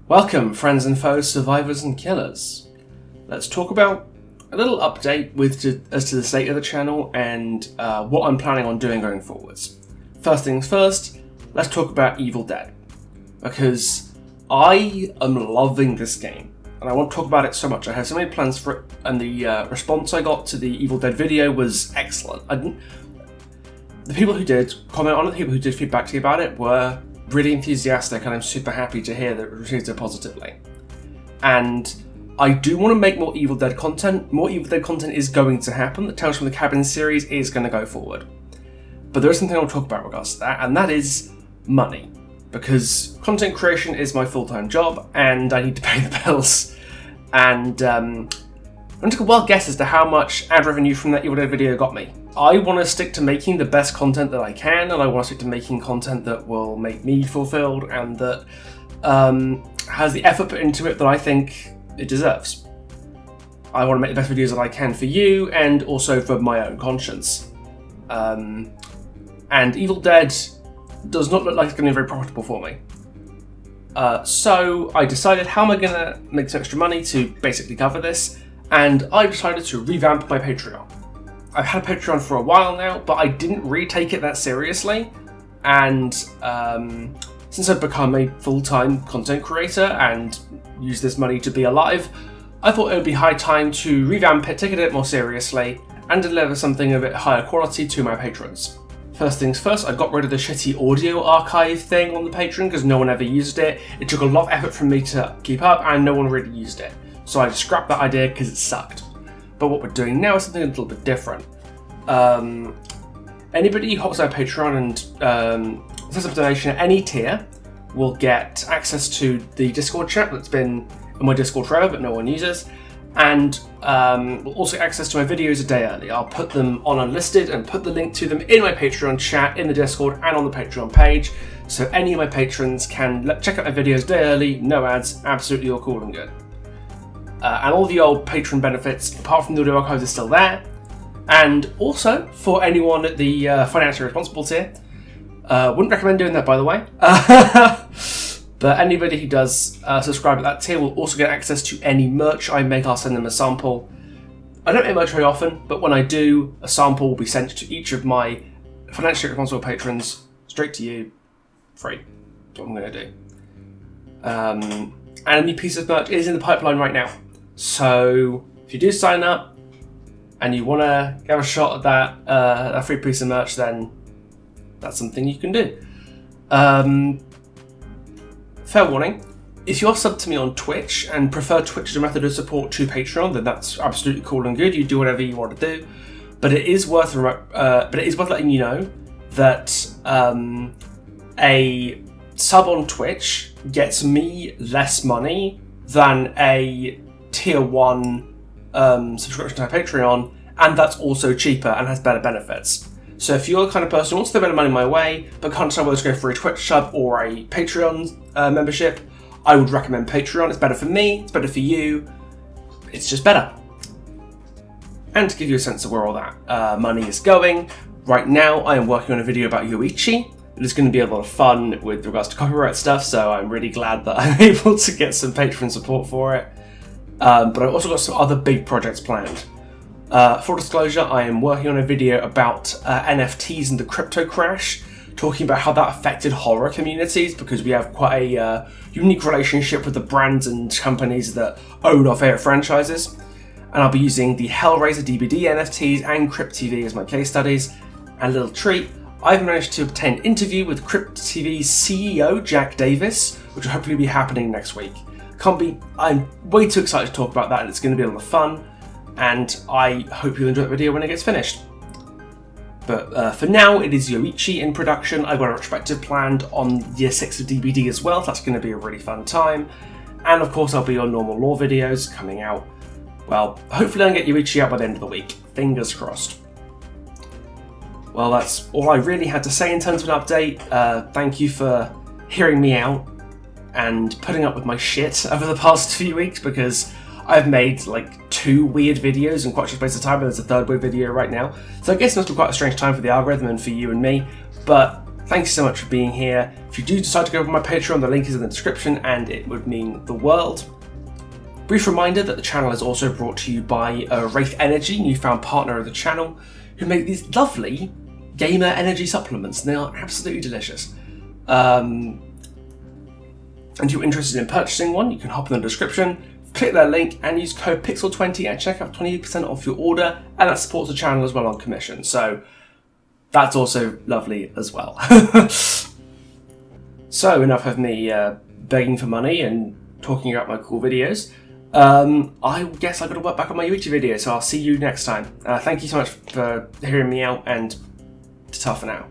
Welcome, friends and foes, survivors and killers. Let's talk about a little update as to the state of the channel and what I'm planning on doing going forwards. First things first, let's talk about Evil Dead, because I am loving this game and I want to talk about it so much. I have so many plans for it, and the response I got to the Evil Dead video was excellent. The people who did comment on it, the people who did feedback to me about it were really enthusiastic, and I'm super happy to hear that it received it positively. And I do want to make more Evil Dead content. More Evil Dead content is going to happen. The Tales from the Cabin series is going to go forward. But there is something I'll talk about in regards to that, and that is money. Because content creation is my full-time job, and I need to pay the bills. And I'm going to take a wild guess as to how much ad revenue from that Evil Dead video got me. I want to stick to making the best content that I can, and I want to stick to making content that will make me fulfilled and that has the effort put into it that I think it deserves. I want to make the best videos that I can for you and also for my own conscience. And Evil Dead does not look like it's going to be very profitable for me. So I decided, how am I going to make some extra money to basically cover this? And I decided to revamp my Patreon. I've had a Patreon for a while now, but I didn't really take it that seriously. And since I've become a full-time content creator and use this money to be alive, I thought it would be high time to revamp it, take it a bit more seriously, and deliver something a bit higher quality to my patrons. First things first, I got rid of the shitty audio archive thing on the Patreon because no one ever used it. It took a lot of effort from me to keep up, and no one really used it. So I just scrapped that idea because it sucked. But what we're doing now is something a little bit different. Anybody who hops on Patreon and sets up a donation at any tier will get access to the Discord chat that's been in my Discord forever but no one uses, and will also get access to my videos a day early. I'll put them on unlisted and put the link to them in my Patreon chat, in the Discord and on the Patreon page, so any of my patrons can check out my videos a day early, no ads, absolutely all cool and good. And all the old patron benefits, apart from the audio archives, are still there. And also, for anyone at the financially responsible tier, wouldn't recommend doing that, by the way. But anybody who does subscribe at that tier will also get access to any merch I make. I'll send them a sample. I don't make merch very often, but when I do, a sample will be sent to each of my financially responsible patrons, straight to you, free. That's what I'm going to do. And a new piece of merch is in the pipeline right now. So if you do sign up and you want to have a shot at that free piece of merch, then that's something you can do. Fair warning, if you're subbed to me on Twitch and prefer Twitch as a method of support to Patreon, then that's absolutely cool and good. You do whatever you want to do, but it is worth letting you know that a sub on Twitch gets me less money than a tier 1 subscription to my Patreon, and that's also cheaper and has better benefits. So if you're the kind of person who wants to throw better money my way but can't decide whether to go for a Twitch sub or a Patreon membership, I would recommend Patreon. It's better for me, it's better for you, it's just better. And to give you a sense of where all that money is going, right now I am working on a video about Yoichi. It is going to be a lot of fun with regards to copyright stuff, so I'm really glad that I'm able to get some Patreon support for it. But I've also got some other big projects planned. Full disclosure, I am working on a video about NFTs and the crypto crash, talking about how that affected horror communities, because we have quite a unique relationship with the brands and companies that own our favourite franchises. And I'll be using the Hellraiser DBD NFTs and Crypt TV as my case studies. And a little treat, I've managed to obtain an interview with Crypt TV's CEO, Jack Davis, which will hopefully be happening next week. I'm way too excited to talk about that, and it's going to be a lot of fun, and I hope you'll enjoy that video when it gets finished. But for now, it is Yoichi in production. I've got a retrospective planned on year 6 of DBD as well, so that's going to be a really fun time. And of course, I'll be on normal lore videos coming out. Well, hopefully I'll get Yoichi out by the end of the week. Fingers crossed. Well, that's all I really had to say in terms of an update. Thank you for hearing me out and putting up with my shit over the past few weeks, because I've made like 2 weird videos in quite a short space of time, and there's a 3rd weird video right now. So I guess it must be quite a strange time for the algorithm and for you and me, but Thank you so much for being here. If you do decide to go over my Patreon, the link is in the description and it would mean the world. Brief reminder that the channel is also brought to you by Wraith Energy, newfound partner of the channel, who make these lovely gamer energy supplements, and they are absolutely delicious. And if you're interested in purchasing one, you can hop in the description, click that link and use code PIXEL20 at checkout, 20% off your order, and that supports the channel as well on commission. So that's also lovely as well. So enough of me begging for money and talking about my cool videos. I guess I've got to work back on my YouTube video, so I'll see you next time. Thank you so much for hearing me out, and ta-ta for now.